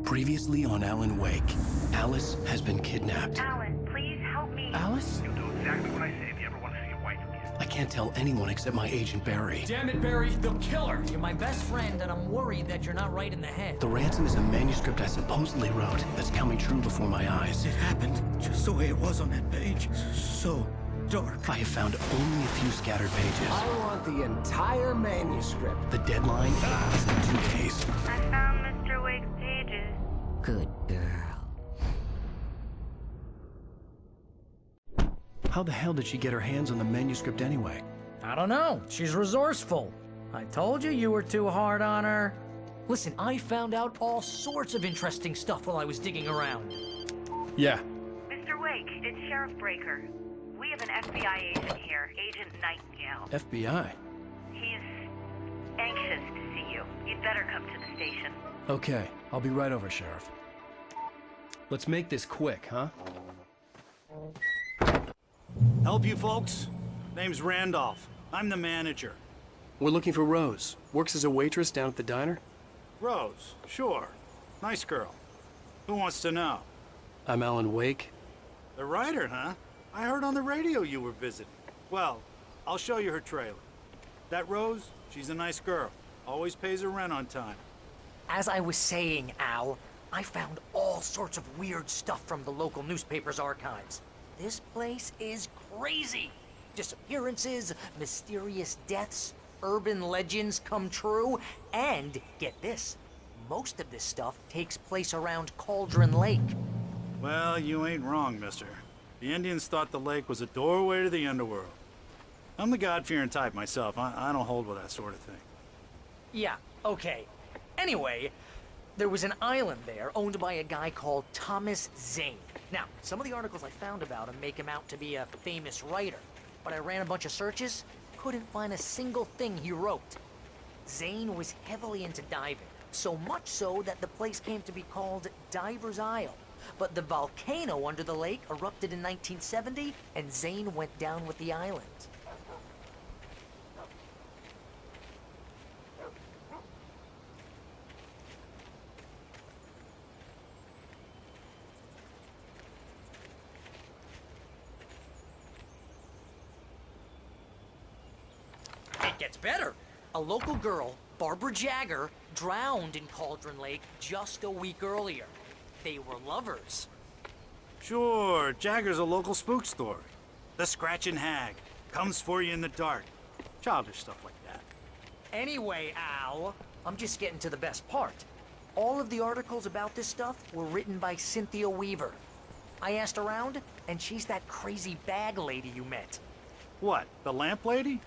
Previously on Alan Wake, Alice has been kidnapped. Alan, please help me. Alice? You'll do exactly what I say if you ever want to see your wife again. I can't tell anyone except my agent Barry. Damn it, Barry, they'll kill her! You're my best friend, and I'm worried that you're not right in the head. The ransom is a manuscript I supposedly wrote that's coming true before my eyes. It happened just the way it was on that page. So dark. I have found only a few scattered pages. I want the entire manuscript. The deadline is in 2 days. I found Mr. Wake's pages. Good girl. How the hell did she get her hands on the manuscript anyway? I don't know. She's resourceful. I told you you were too hard on her. Listen, I found out all sorts of interesting stuff while I was digging around. Yeah. Mr. Wake, it's Sheriff Breaker. We have an FBI agent here, Agent Nightingale. FBI? He's anxious to see you. You'd better come to the station. Okay, I'll be right over, Sheriff. Let's make this quick, huh? Help you folks? Name's Randolph. I'm the manager. We're looking for Rose. Works as a waitress down at the diner. Rose, sure. Nice girl. Who wants to know? I'm Alan Wake. The writer, huh? I heard on the radio you were visiting. Well, I'll show you her trailer. That Rose, she's a nice girl. Always pays her rent on time. As I was saying, Al, I found all sorts of weird stuff from the local newspaper's archives. This place is crazy. Disappearances, mysterious deaths, urban legends come true, and get this, most of this stuff takes place around Cauldron Lake. Well, you ain't wrong, mister. The Indians thought the lake was a doorway to the underworld. I'm the God-fearing type myself. I don't hold with that sort of thing. Yeah, okay. Anyway, there was an island there owned by a guy called Thomas Zane. Now, some of the articles I found about him make him out to be a famous writer, but I ran a bunch of searches, couldn't find a single thing he wrote. Zane was heavily into diving, so much so that the place came to be called Diver's Isle. But the volcano under the lake erupted in 1970, and Zane went down with the island. It gets better. A local girl, Barbara Jagger, drowned in Cauldron Lake just a week earlier. They were lovers. Sure, Jagger's a local spook story. The Scratching Hag comes for you in the dark. Childish stuff like that. Anyway, Al, I'm just getting to the best part. All of the articles about this stuff were written by Cynthia Weaver. I asked around, and she's that crazy bag lady you met. What, the lamp lady?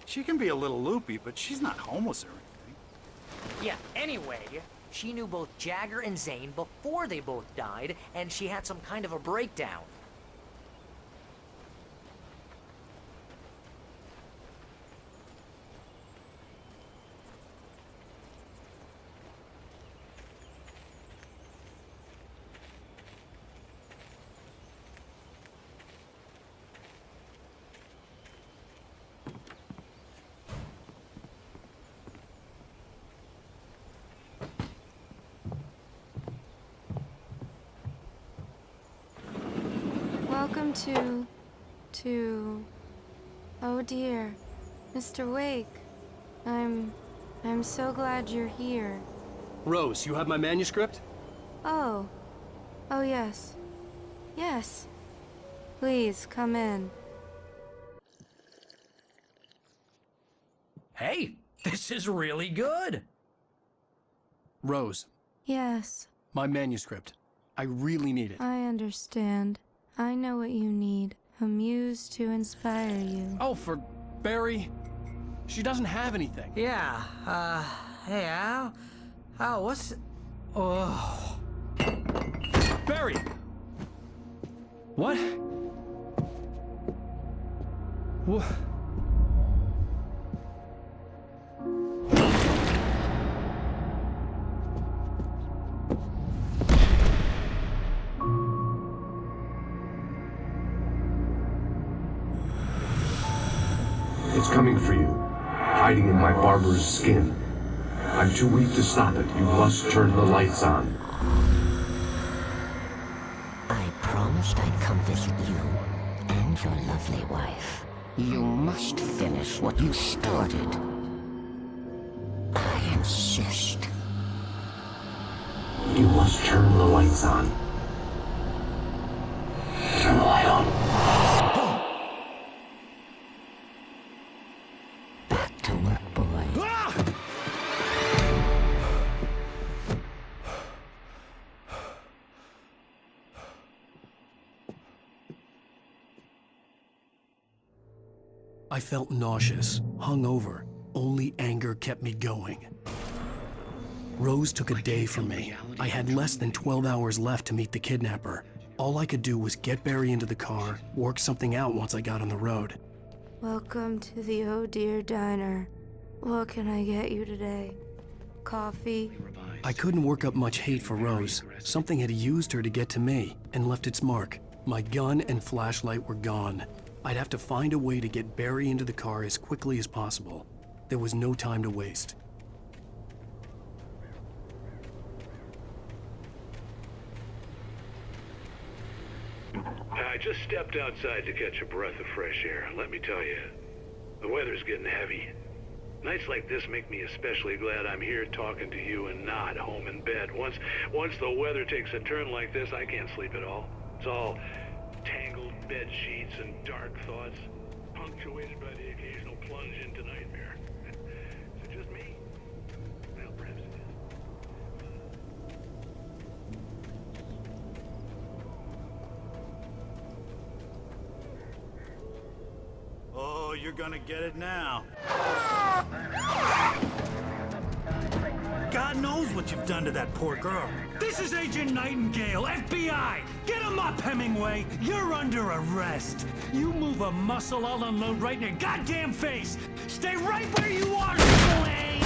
She can be a little loopy, but she's not homeless or anything. Yeah, anyway, she knew both Jagger and Zane before they both died, and she had some kind of a breakdown. Welcome to... Oh dear, Mr. Wake. I'm so glad you're here. Rose, you have my manuscript? Oh. Oh yes. Yes. Please, come in. Hey, this is really good. Rose, Yes, my manuscript. I really need it. I understand. I know what you need. A muse to inspire you. Oh, for Barry? She doesn't have anything. Yeah, hey, Al? Al, what's... Oh... Barry! What? What? It's coming for you, hiding in my barber's skin. I'm too weak to stop it. You must turn the lights on. promised I'd come visit you and your lovely wife. You must finish what you started. I insist. You must turn the lights on. Turn the light on. Back to work, boy. I felt nauseous, hungover. Only anger kept me going. Rose took a day from me. I had less than 12 hours left to meet the kidnapper. All I could do was get Barry into the car, work something out once I got on the road. Welcome to the Oh Dear Diner. What can I get you today? Coffee? I couldn't work up much hate for Rose. Something had used her to get to me and left its mark. My gun and flashlight were gone. I'd have to find a way to get Barry into the car as quickly as possible. There was no time to waste. I just stepped outside to catch a breath of fresh air. Let me tell you, the weather's getting heavy. Nights like this make me especially glad I'm here talking to you and not home in bed. Once the weather takes a turn like this, I can't sleep at all. It's all tangled bed sheets and dark thoughts, punctuated by the occasional plunge into nightmare. Is it just me? Well, perhaps it is. Oh, you're gonna get it now. God knows what you've done to that poor girl. This is Agent Nightingale, FBI! Get him up, Hemingway! You're under arrest! You move a muscle, I'll unload right in your goddamn face! Stay right where you are, Slane!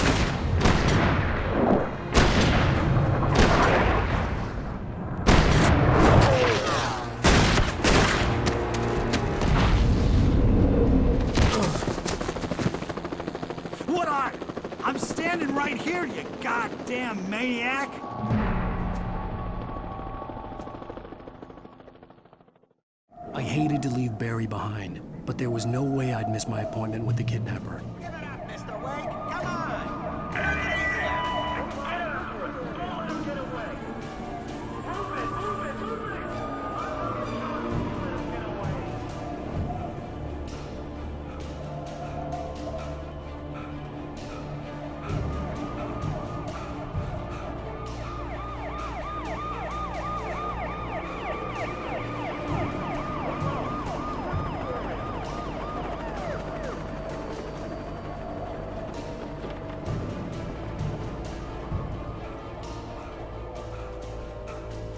What are? I'm standing right here, you goddamn maniac! I hated to leave Barry behind, but there was no way I'd miss my appointment with the kidnapper. Give it up, Mr. Wake! Come on! Take it easy! Get after it! Don't let him get away! Move it! Move it! Move it! Don't let him get away!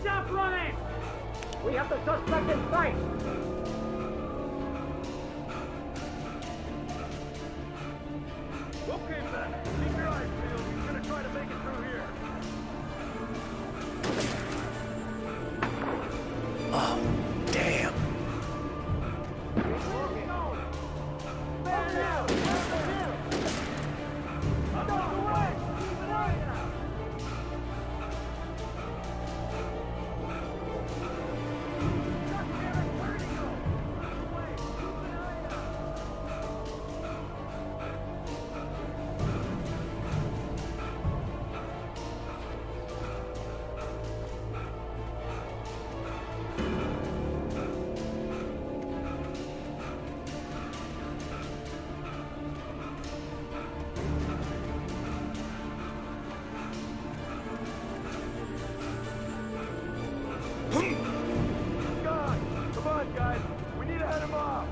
Stop running! We have the suspect in sight! Okay, man. Keep your eyes peeled. He's gonna try to make it through here. Oh, damn. Man out! Out of the way! Keep an eye out! Come on, guys. We need to head him off.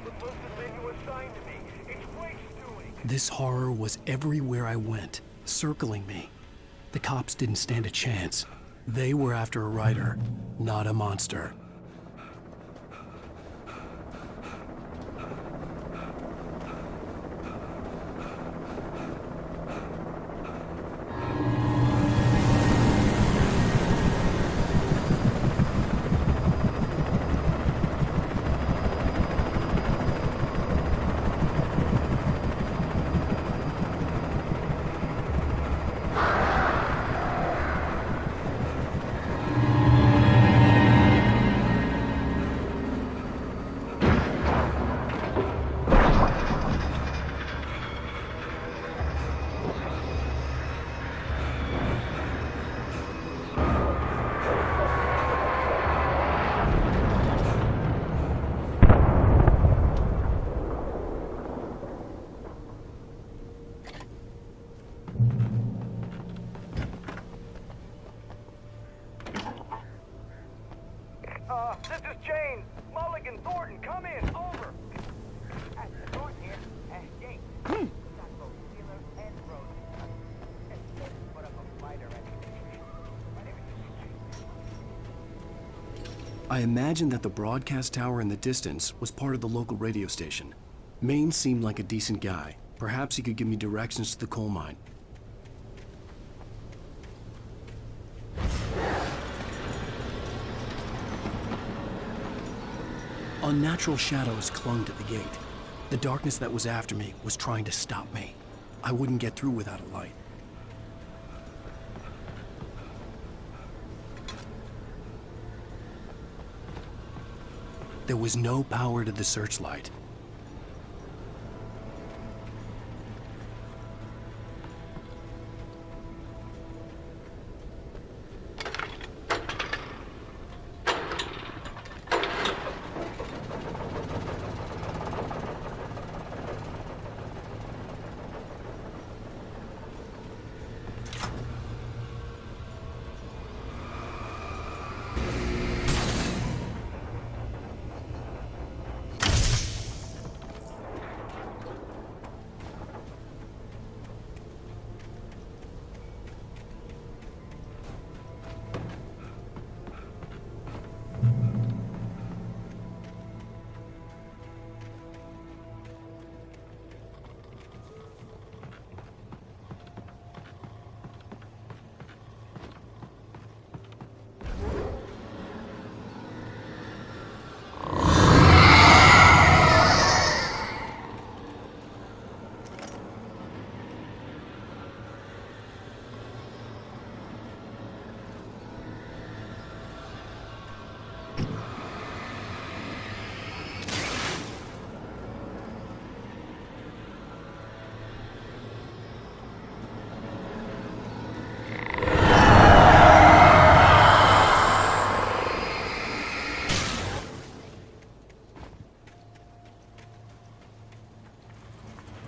supposed to say you were assigned to me. It's Wake's doing. This horror was everywhere I went, circling me. The cops didn't stand a chance. They were after a writer, not a monster. This is Jane. Mulligan Thornton, come in. Over. Thornton here. Jane. Not both Steeler and Rose. Put up a fighter I imagined that the broadcast tower in the distance was part of the local radio station. Maine seemed like a decent guy. Perhaps he could give me directions to the coal mine. Unnatural shadows clung to the gate. The darkness that was after me was trying to stop me. I wouldn't get through without a light. There was no power to the searchlight.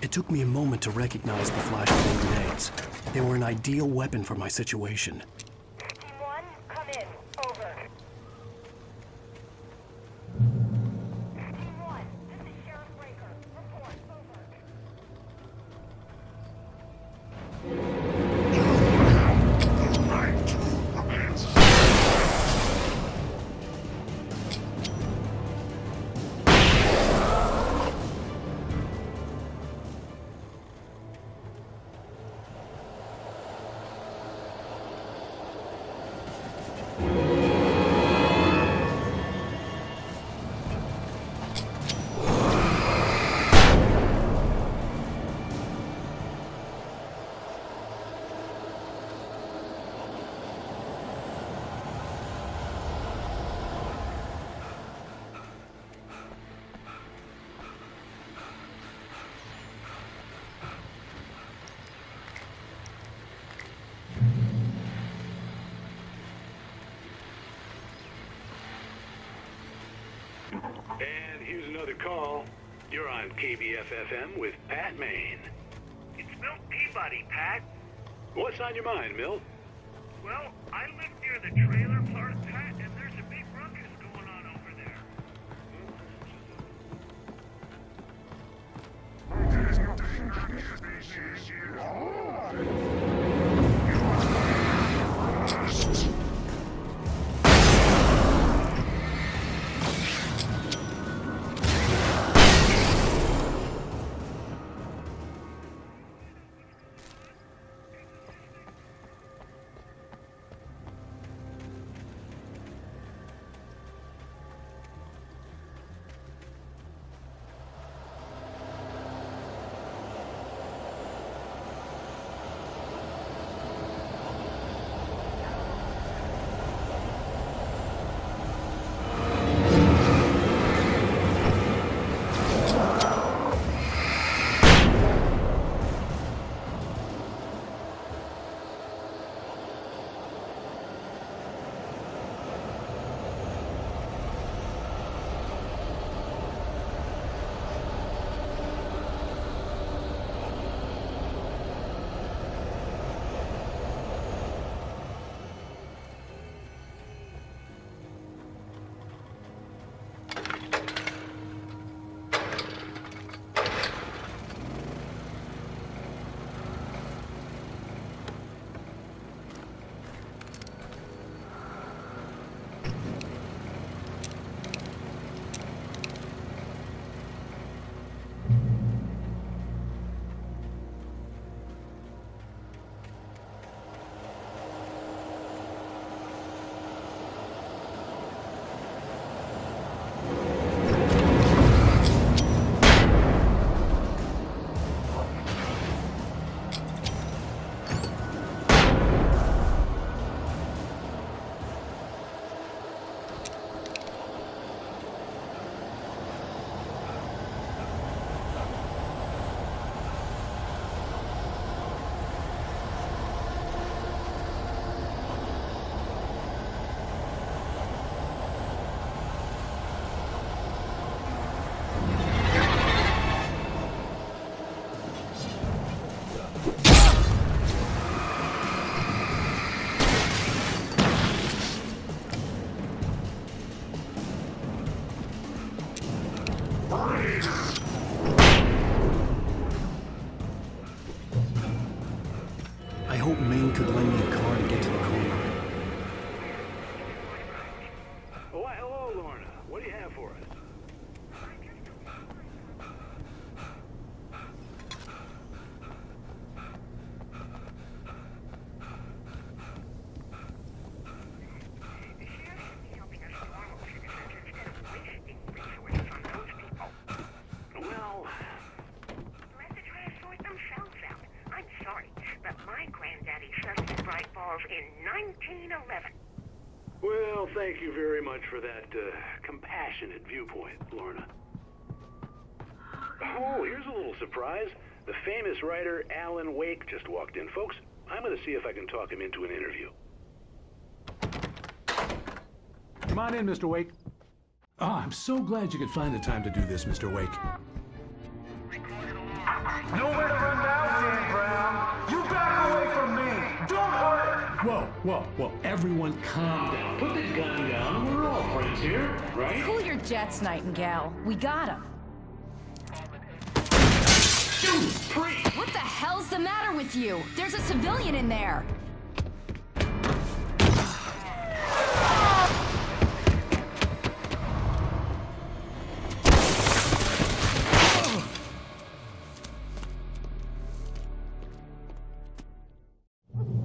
It took me a moment to recognize the flashbang grenades. They were an ideal weapon for my situation. Team 1, come in. Over. Team 1, this is Sheriff Breaker. Report. Over. And here's another call. You're on KBF-FM with Pat Maine. It's Milt Peabody, Pat. What's on your mind, Milt? Well, I live near the trailer park, Pat, and there's a big ruckus going on over there. I hope Maine could lend me a car to get to the corner. Oh, hello, Lorna. What do you have for us? In 1911. Well, thank you very much for that compassionate viewpoint, Lorna. Oh, here's a little surprise. The famous writer Alan Wake just walked in. Folks, I'm going to see if I can talk him into an interview. Come on in, Mr. Wake. Oh, I'm so glad you could find the time to do this, Mr. Wake. Nowhere to run now, Dan Brown. You back away from me. Don't hurt her. Whoa, everyone calm down. Put the gun down. We're all friends here, right? Cool your jets, Nightingale. We got him. Shoot, priest! What the hell's the matter with you? There's a civilian in there.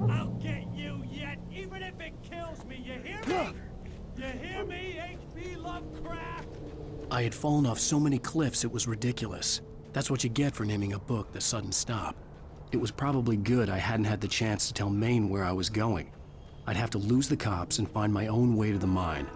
I'll get you yet, even if it kills me. You hear me? You hear me, H.P. Lovecraft? I had fallen off so many cliffs it was ridiculous. That's what you get for naming a book The Sudden Stop. It was probably good I hadn't had the chance to tell Maine where I was going. I'd have to lose the cops and find my own way to the mine.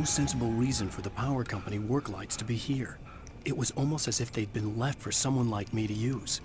sensible reason for the power company work lights to be here. It was almost as if they'd been left for someone like me to use.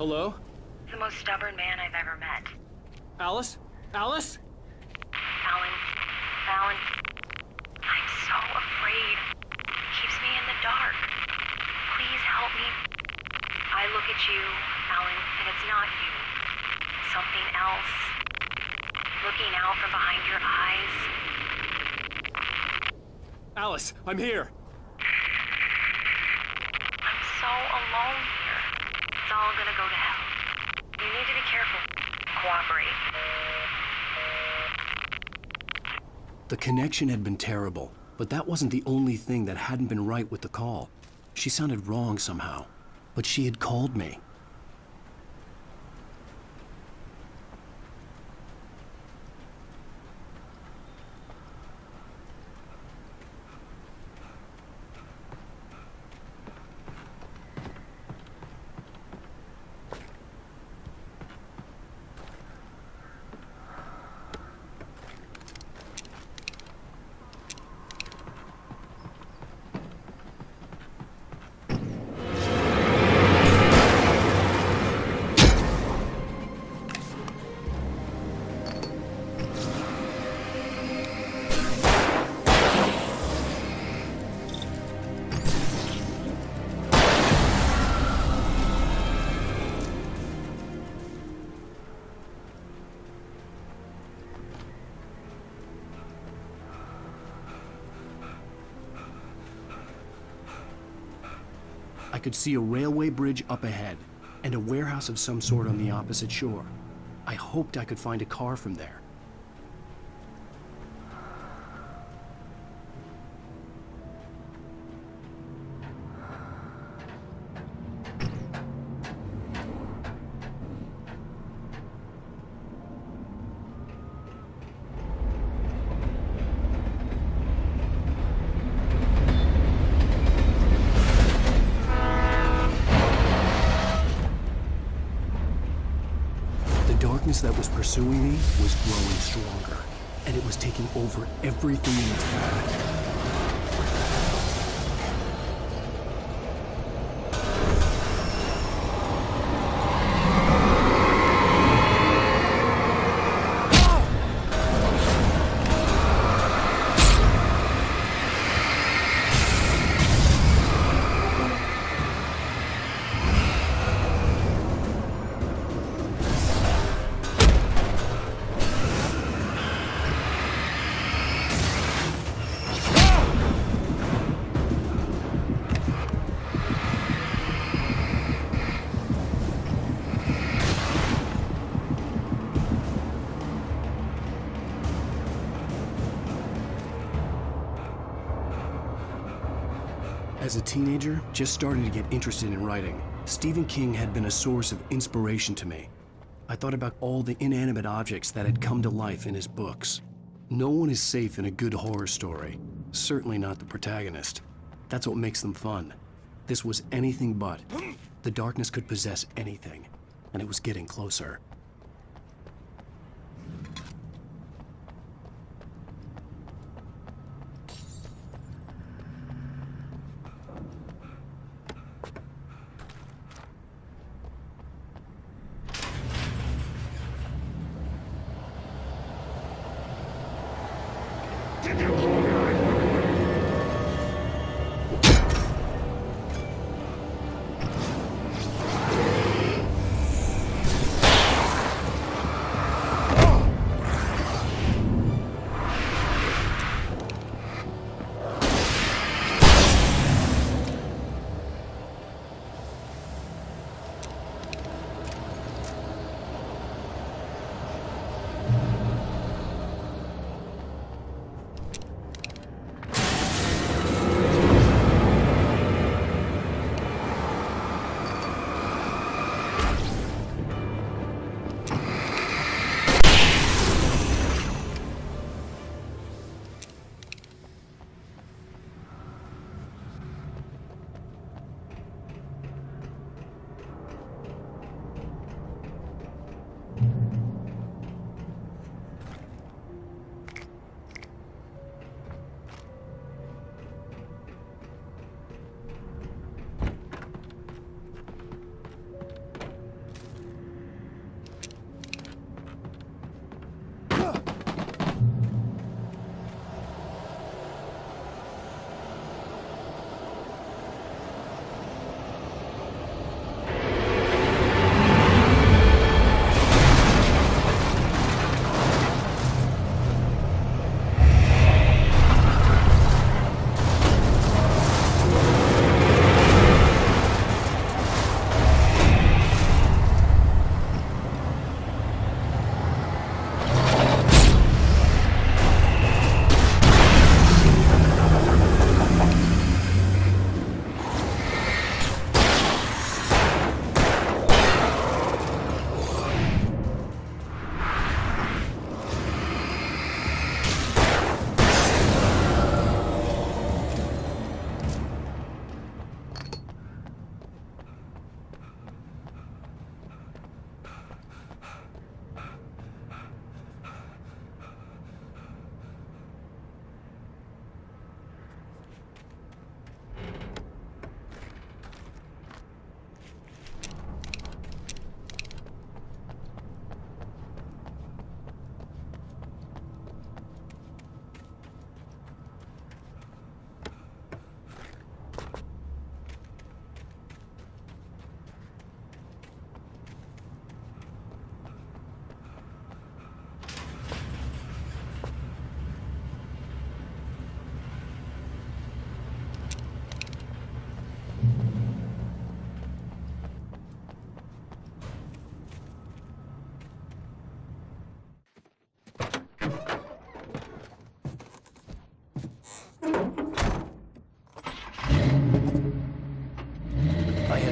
Hello? The most stubborn man I've ever met. Alice? Alice? Alan, I'm so afraid. It keeps me in the dark. Please help me. I look at you, Alan, and it's not you. Something else. Looking out from behind your eyes. Alice, I'm here. I'm so alone here. It's all gonna go to hell. You need to be careful. Cooperate. The connection had been terrible, but that wasn't the only thing that hadn't been right with the call. She sounded wrong somehow, but she had called me. could see a railway bridge up ahead, and a warehouse of some sort on the opposite shore. I hoped I could find a car from there. The darkness that was pursuing me was growing stronger, and it was taking over everything in its path. As a teenager, just starting to get interested in writing, Stephen King had been a source of inspiration to me. I thought about all the inanimate objects that had come to life in his books. No one is safe in a good horror story, certainly not the protagonist. That's what makes them fun. This was anything but. The darkness could possess anything, and it was getting closer.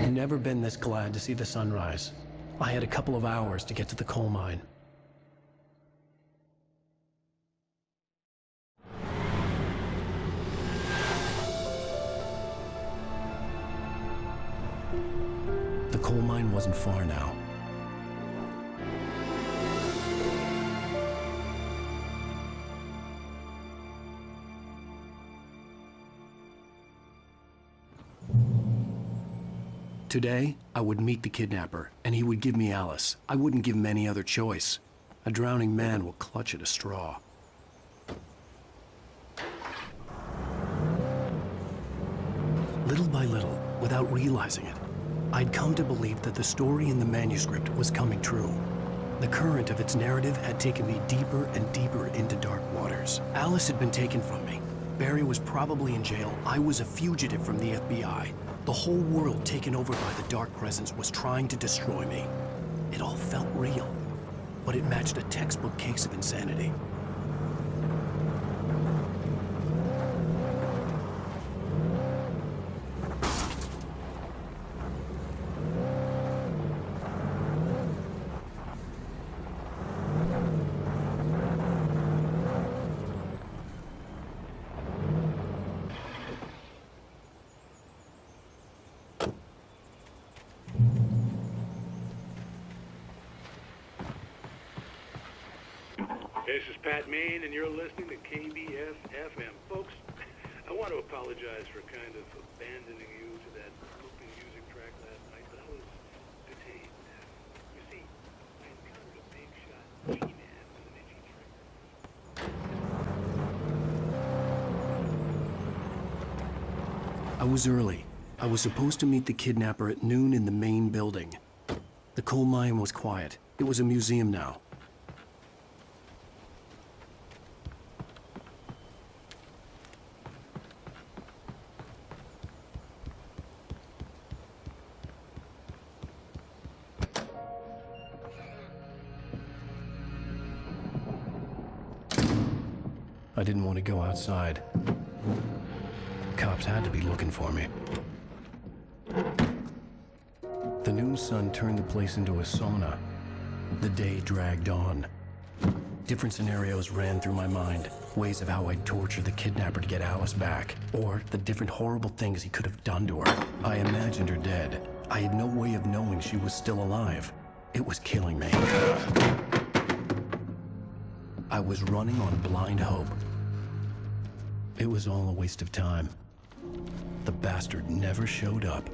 I'd never been this glad to see the sunrise. I had a couple of hours to get to the coal mine. The coal mine wasn't far now. Today, I would meet the kidnapper, and he would give me Alice. I wouldn't give him any other choice. A drowning man will clutch at a straw. Little by little, without realizing it, I'd come to believe that the story in the manuscript was coming true. The current of its narrative had taken me deeper and deeper into dark waters. Alice had been taken from me. Barry was probably in jail. I was a fugitive from the FBI. The whole world taken over by the Dark Presence was trying to destroy me. It all felt real, but it matched a textbook case of insanity. This is Pat Main, and you're listening to KBF-FM. Folks, I want to apologize for kind of abandoning you to that looping music track last night, but I was detained. You see, I encountered a big shot G-man with an itchy trigger. I was early. I was supposed to meet the kidnapper at noon in the main building. The coal mine was quiet. It was a museum now. I didn't want to go outside. Cops had to be looking for me. The noon sun turned the place into a sauna. The day dragged on. Different scenarios ran through my mind. Ways of how I'd torture the kidnapper to get Alice back. Or the different horrible things he could have done to her. I imagined her dead. I had no way of knowing she was still alive. It was killing me. I was running on blind hope. It was all a waste of time. The bastard never showed up.